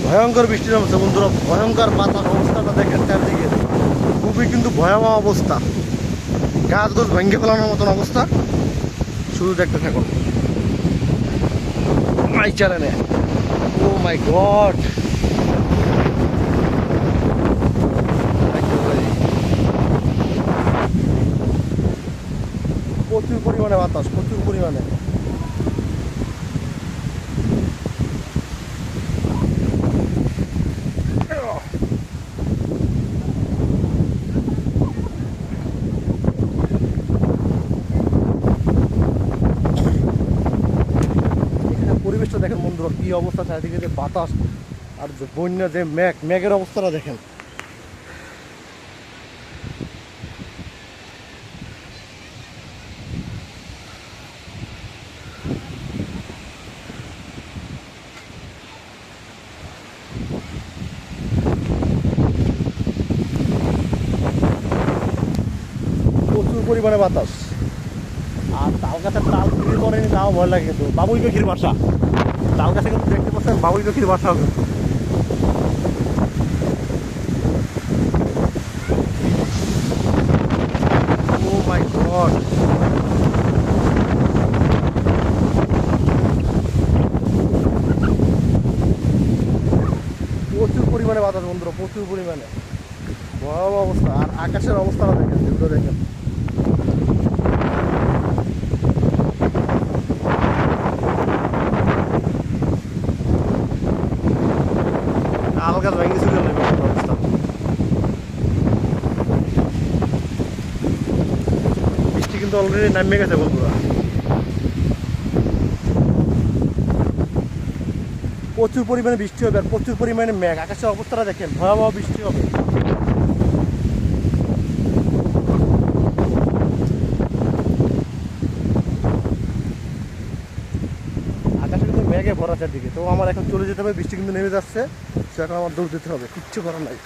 ভয়ঙ্কর বৃষ্টি নামছে বন্ধুরা, ভয়ঙ্কর বাতাস, অবস্থাটা দেখেন চারদিকে খুবই কিন্তু ভয়াবহ অবস্থা, গাছ গাছ ভেঙে ফেলানোর মতন অবস্থা। শুধু দেখতে থাকুন মাই চ্যানেলে। ও মাই গড, প্রচুর পরিমাণে বাতাস, প্রচুর পরিমাণে। পরিবেশটা দেখেন বন্ধুরা কি অবস্থা, চারিদিকে যে বাতাস আর যে বন্যা, যে মেঘের অবস্থাটা দেখেন। প্রচুর পরিমাণে বাতাস, আর তাল গাছের তাল বিক্রি করেনি, তাও ভয় লাগে। কিন্তু বাবুই পাখির বাসা, তাল গাছে কিন্তু দেখতে পাচ্ছেন বাবুই পাখির বাসা হবে। ও মাই গড, প্রচুর পরিমাণে বাতাস বন্ধুরা, প্রচুর পরিমাণে ভয়াবহ অবস্থা। আর আকাশের অবস্থাটা দেখেন, যেগুলো দেখেন তাল গাছ ভেঙে চলে যাবে অবস্থা। বৃষ্টি কিন্তু অলরেডি নামে গেছে বন্ধুরা, প্রচুর পরিমাণে বৃষ্টি হবে, আর প্রচুর পরিমাণে মেঘ। আকাশের অবস্থাটা দেখেন, ভয়াবহ বৃষ্টি হবে। আকাশে কিন্তু মেঘে ভরা চারদিকে। তো আমার এখন চলে যেতে হবে, বৃষ্টি কিন্তু নেমে যাচ্ছে, সে এখন আমার দৌড় দিতে হবে, কিচ্ছু করার নাই।